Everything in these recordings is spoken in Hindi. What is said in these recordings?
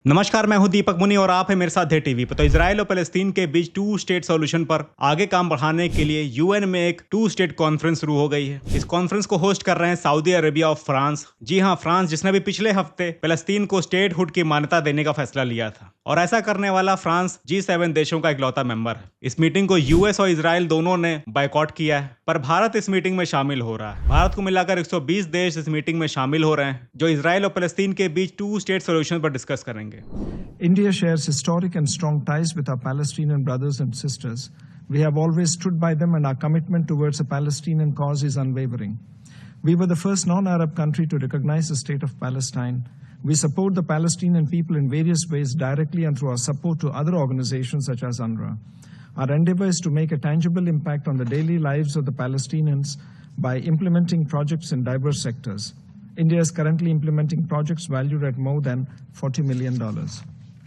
नमस्कार, मैं हूं दीपक मुनि और आप हैं मेरे साथ डे टीवी पर। तो इजराइल और फलस्तीन के बीच टू स्टेट सॉल्यूशन पर आगे काम बढ़ाने के लिए यूएन में एक टू स्टेट कॉन्फ्रेंस शुरू हो गई है। इस कॉन्फ्रेंस को होस्ट कर रहे हैं सऊदी अरेबिया और फ्रांस। जी हां, फ्रांस जिसने भी पिछले हफ्ते फलस्तीन को स्टेटहुड की मान्यता देने का फैसला लिया था, और ऐसा करने वाला फ्रांस G7 देशों का इकलौता मेंबर है। इस मीटिंग को यूएस और इजराइल दोनों ने बायकॉट किया है, पर भारत इस मीटिंग में शामिल हो रहा है। भारत को मिलाकर 120 देश इस मीटिंग में शामिल हो रहे हैं, जो इजराइल और फलस्तीन के बीच टू स्टेट सॉल्यूशन पर डिस्कस करेंगे। India shares historic and strong ties with our Palestinian brothers and sisters. We have always stood by them, and our commitment towards the Palestinian cause is unwavering. We were the first non-Arab country to recognize the state of Palestine. We support the Palestinian people in various ways, directly and through our support to other organizations such as UNRWA. Our endeavor is to make a tangible impact on the daily lives of the Palestinians by implementing projects in diverse sectors. India is currently implementing projects valued at more than $40 million.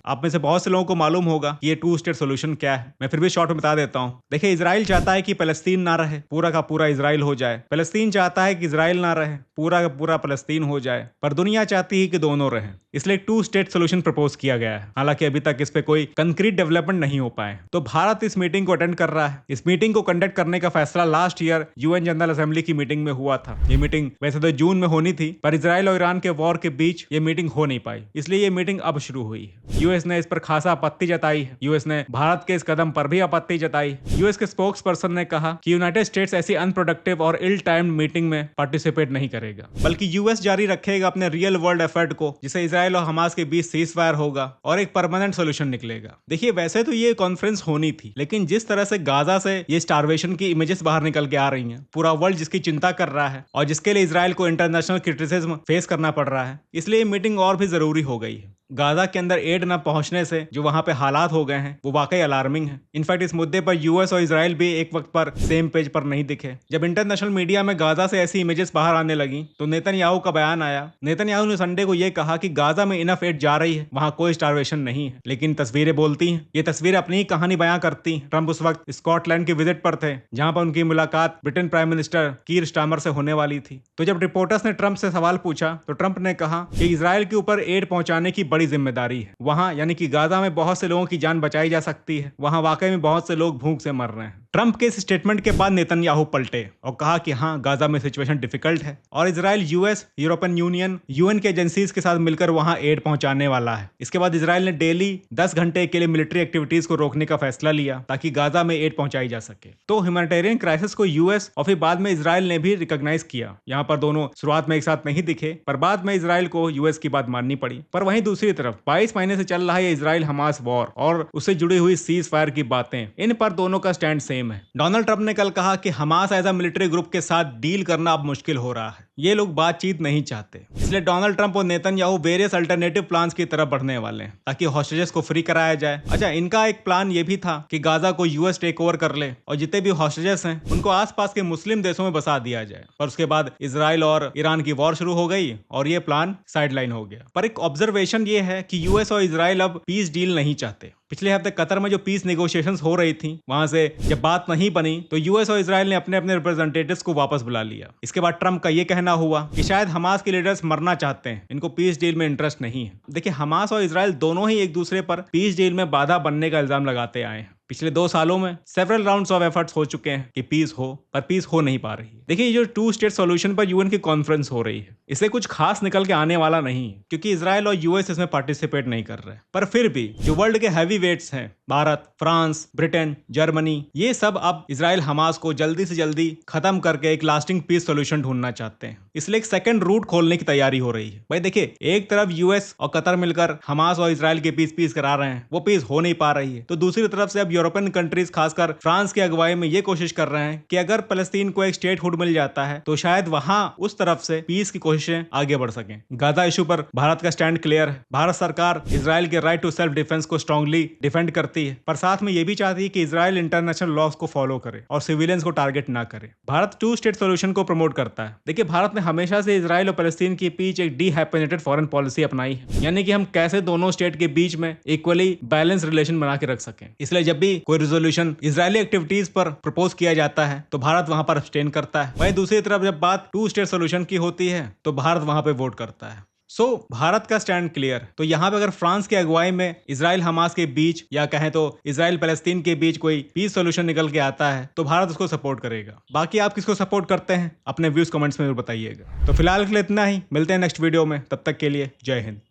आप में से बहुत से लोगों को मालूम होगा कि ये टू स्टेट सोल्यूशन क्या है। मैं फिर भी शॉर्ट में बता देता हूँ। देखिए, इजराइल चाहता है कि फलस्तीन ना रहे, पूरा का पूरा इजराइल हो जाए। फलस्तीन चाहता है कि इजराइल ना रहे, पूरा का पूरा फलस्तीन हो जाए। पर दुनिया चाहती है कि दोनों रहें, इसलिए टू स्टेट सोल्यूशन प्रपोज किया गया है। हालांकि अभी तक इस पे कोई कंक्रीट डेवलपमेंट नहीं हो पाए। तो भारत इस मीटिंग को अटेंड कर रहा है। इस मीटिंग को कंडक्ट करने का फैसला last year UN general assembly की मीटिंग में हुआ था। ये मीटिंग वैसे तो जून में होनी थी, पर इजराइल और ईरान के वॉर के बीच ये मीटिंग हो नहीं पाई, इसलिए ये मीटिंग अब शुरू हुई है। यूएस ने इस पर खासा आपत्ति जताई है। यूएस ने भारत के इस कदम पर भी आपत्ति जताई। यूएस के स्पोक्स पर्सन ने कहा कि यूनाइटेड स्टेट्स ऐसी अनप्रोडक्टिव और इल टाइम्ड मीटिंग में पार्टिसिपेट नहीं करेगा, बल्कि यूएस जारी रखेगा अपने रियल वर्ल्ड एफर्ट को, जिसे इजराइल और हमास के बीच सीज फायर होगा और एक परमानेंट सोल्यूशन निकलेगा। देखिए, वैसे तो ये कॉन्फ्रेंस होनी थी, लेकिन जिस तरह से गाजा से ये स्टारवेशन की इमेजेस बाहर निकल के आ रही हैं, पूरा वर्ल्ड जिसकी चिंता कर रहा है और जिसके लिए इजराइल को इंटरनेशनल क्रिटिसिज्म फेस करना पड़ रहा है, इसलिए ये मीटिंग और भी जरूरी हो गई है। गाजा के अंदर एड न पहुंचने से जो वहां पे हालात हो गए हैं, वो वाकई अलार्मिंग है। इनफैक्ट इस मुद्दे पर यूएस और इजराइल भी एक वक्त पर सेम पेज पर नहीं दिखे। जब इंटरनेशनल मीडिया में गाजा से ऐसी इमेजेस बाहर आने लगी, तो नेतन्याहू का बयान आया। नेतन्याहू ने संडे को यह कहा कि गाजा में इनफ एड जा रही है, वहां कोई स्टारवेशन नहीं है। लेकिन तस्वीरें बोलती हैं। ये तस्वीरें अपनी ही कहानी बयां करती हैं। ट्रंप उस वक्त स्कॉटलैंड की विजिट पर थे, जहां पर उनकी मुलाकात ब्रिटेन प्राइम मिनिस्टर कीर स्टारमर से होने वाली थी। तो जब रिपोर्टर्स ने ट्रंप से सवाल पूछा, तो ट्रंप ने कहा कि इजराइल के ऊपर एड पहुंचाने की बड़ी जिम्मेदारी है। वहां यानी कि गाजा में बहुत से लोगों की जान बचाई जा सकती है। वहां वाकई में बहुत से लोग भूख से मर रहे हैं। ट्रंप के इस स्टेटमेंट के बाद नेतन्याहू पलटे और कहा कि हाँ, गाजा में सिचुएशन डिफिकल्ट है और Israel US, European union, UN के एजेंसीज के साथ मिलकर वहां एड पहुंचाने वाला है। इसके बाद इजराइल ने डेली 10 घंटे के लिए मिलिट्री एक्टिविटीज को रोकने का फैसला लिया, ताकि गाजा में एड पहुंचाई जा सके। तो ह्यूमैनिटेरियन क्राइसिस को यूएस और फिर बाद में इजराइल ने भी रिकॉग्नाइज किया। यहाँ पर दोनों शुरुआत में एक साथ नहीं दिखे, पर बाद में इजराइल को यूएस की बात माननी पड़ी। पर वहीं दूसरी तरफ 22 महीने से चल रहा है इजराइल हमास वॉर और उससे जुड़ी हुई सीज फायर की बातें, इन पर दोनों का स्टैंड सेम है। डोनाल्ड ट्रंप ने कल कहा कि Hamas as a military group के साथ डील करना अब मुश्किल हो रहा है। ये लोग बातचीत नहीं चाहते, इसलिए डोनाल्ड ट्रंप और नेतन्याहू वेरियस अल्टरनेटिव प्लान्स की तरफ बढ़ने वाले हैं, ताकि हॉस्टेजेस को फ्री कराया जाए। अच्छा, इनका एक प्लान ये भी था कि गाजा को यूएस टेक ओवर कर ले और जितने भी हॉस्टेजेस हैं उनको आसपास के मुस्लिम देशों में बसा दिया जाए। पर उसके बाद इजराइल और ईरान की वॉर शुरू हो गई और ये प्लान साइडलाइन हो गया। पर एक ऑब्जर्वेशन ये है कि यूएस और इजराइल अब पीस डील नहीं चाहते। पिछले हफ्ते कतर में जो पीस नेगोशिएशंस हो रही थी, वहां से जब बात नहीं बनी, तो यूएस और इजराइल ने अपने अपने रिप्रेजेंटेटिव्स को वापस बुला लिया। इसके बाद ट्रंप का यह कहना हुआ कि शायद हमास के लीडर्स मरना चाहते हैं, इनको पीस डील में इंटरेस्ट नहीं है। देखिए, हमास और इजराइल दोनों ही एक दूसरे पर पीस डील में बाधा बनने का इल्जाम लगाते आए हैं। पिछले 2 सालों में सेवरल राउंड्स ऑफ एफर्ट्स हो चुके हैं कि पीस हो, पर पीस हो नहीं पा रही है। देखिए, ये जो टू स्टेट सॉल्यूशन पर यूएन की कॉन्फ्रेंस हो रही है, इससे कुछ खास निकल के आने वाला नहीं, क्योंकि इजराइल और यूएस इसमें पार्टिसिपेट नहीं कर रहे। पर फिर भी जो वर्ल्ड के हैवी वेट्स हैं, भारत, फ्रांस, ब्रिटेन, जर्मनी, ये सब अब इजराइल हमास को जल्दी से जल्दी खत्म करके एक लास्टिंग पीस सोल्यूशन ढूंढना चाहते हैं। इसलिए एक सेकंड रूट खोलने की तैयारी हो रही है। भाई देखिए, एक तरफ यूएस और कतर मिलकर हमास और इजराइल के पीस करा रहे हैं, वो पीस हो नहीं पा रही है। तो दूसरी तरफ से अब यूरोपियन कंट्रीज, खासकर फ्रांस की अगुवाई में, ये कोशिश कर रहे हैं कि अगर फलस्तीन को एक स्टेटहुड मिल जाता है, तो शायद वहां उस तरफ से पीस की कोशिशें आगे बढ़ सकें। गाजा इशू पर भारत का स्टैंड क्लियर है। भारत सरकार इजराइल के राइट टू सेल्फ डिफेंस को स्ट्रांगली डिफेंड करती है, पर साथ में ये भी चाहती है कि इजराइल इंटरनेशनल लॉज को फॉलो करे और सिविलियंस को टारगेट ना करे। भारत टू स्टेट सोल्यूशन को प्रमोट करता है। देखिए, भारत ने हमेशा से इजराइल और फलस्तीन के बीच एक डीहाइपेनेटेड फॉरेन पॉलिसी अपनाई है, यानी कि हम कैसे दोनों स्टेट के बीच में इक्वली बैलेंस रिलेशन बना के रख सकें। इसलिए जब भी कोई रिजोल्यूशन इजरायली एक्टिविटीज पर प्रपोज किया जाता है, तो भारत वहां पर अब्सटेन करता है। वहीं दूसरी तरफ जब बात टू स्टेट सोल्यूशन की होती है, तो भारत वहां पे वोट करता है। सो भारत का स्टैंड क्लियर। तो यहाँ पे अगर फ्रांस की अगुवाई में इजराइल हमास के बीच या कहें तो इजराइल पैलेस्तीन के बीच कोई पीस सोल्यूशन निकल के आता है तो भारत उसको सपोर्ट करेगा। बाकी आप किसको सपोर्ट करते हैं अपने व्यूज कमेंट्स में बताइएगा। तो फिलहाल के लिए इतना ही, मिलते हैं नेक्स्ट वीडियो में, तब तक के लिए जय हिंद।